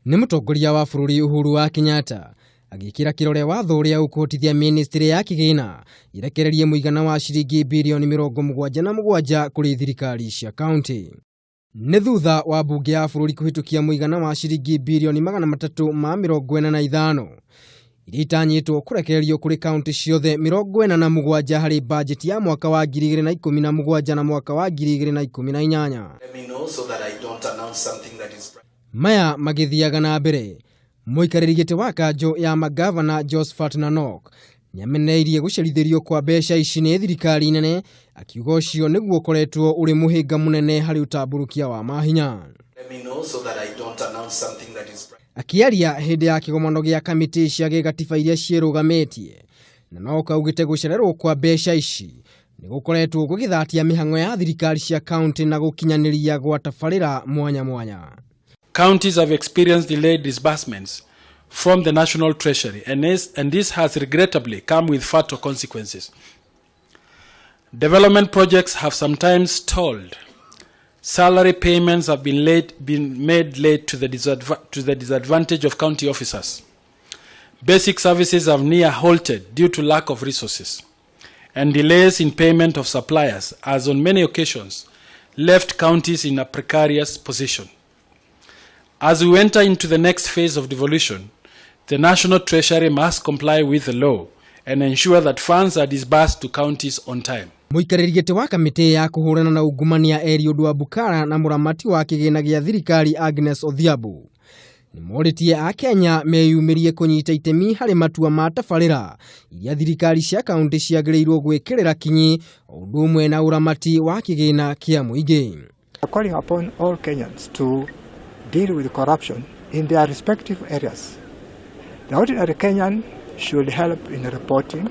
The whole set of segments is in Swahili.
Ni Mutongoria wa bururi Uhuru wa Kenyatta agikira kirore watho uria ukuhotithia ministry ya kigina irekererie muigana wa ciringi mbirioni 77 kuri thirikari cia kaunti. Ni thutha wa bunge ya bururi kuhitukia muigana wa ciringi mbirioni matatu ma 45 iria itanyitwo kurekererio kuri kaunti ciothe 47 hari mbanjeti ya mwaka wa 2017 na mwaka wa 2018. Maya magithiaga na mbere muikarĩri wa kanjo ya magavana Josephat Nanok niameneirie gucerithirio kwa mbeca ici ni thirikari nene, akiuga ucio niguo koretwo uri muhinga munene hari utamburukia wa mahinya. Akiaria hindi ya kigomano gia kamiti cia gigatiba iria ciĩrũgamĩtie, Nanok augite gucererwo kwa mbeca ici ni gukoretwo gugithatia mihango ya thirikari cia kaunti na gukinyaniria gwa tabarĩra mwanya mwanya. Counties have experienced delayed disbursements from the National Treasury, and this has regrettably come with fatal consequences. Development projects have sometimes stalled. Salary payments have been made late to the disadvantage of county officers. Basic services have near halted due to lack of resources, and delays in payment of suppliers has on many occasions left counties in a precarious position. As we enter into the next phase of devolution, the National Treasury must comply with the law and ensure that funds are disbursed to counties on time. Muikarĩri wa kamiti ya kuhurana na ungumania Eliud wa Bukara na muramati wa kigina gia thirikari Agnes Odhiambo ni moritie a Kenya meyumirie kunyita itemi hari matua ma tabarĩra iria thirikari cia kaunti ciagĩrĩirwo gwĩkĩrĩra kinyi ũndũ ũmwe na uramati wa kigina kia muingi. Calling upon all Kenyans to deal with corruption in their respective areas. The ordinary Kenyan should help in reporting,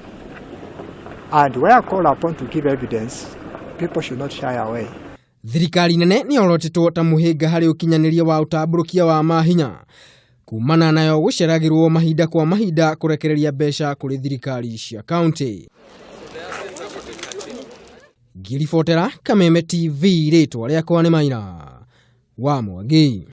and where called upon to give evidence, people should not shy away. Thirikari nene ni orotetwo ta muhinga hari ukinyaniria wa utamburukia wa mahinya kumana nayo guceragirwo mahinda kwa mahinda kurekereria mbeca kuri thirikari cia kaunti. Ngiribotera Kameme TV ritwa riakwa ni Maina wa Mwangi.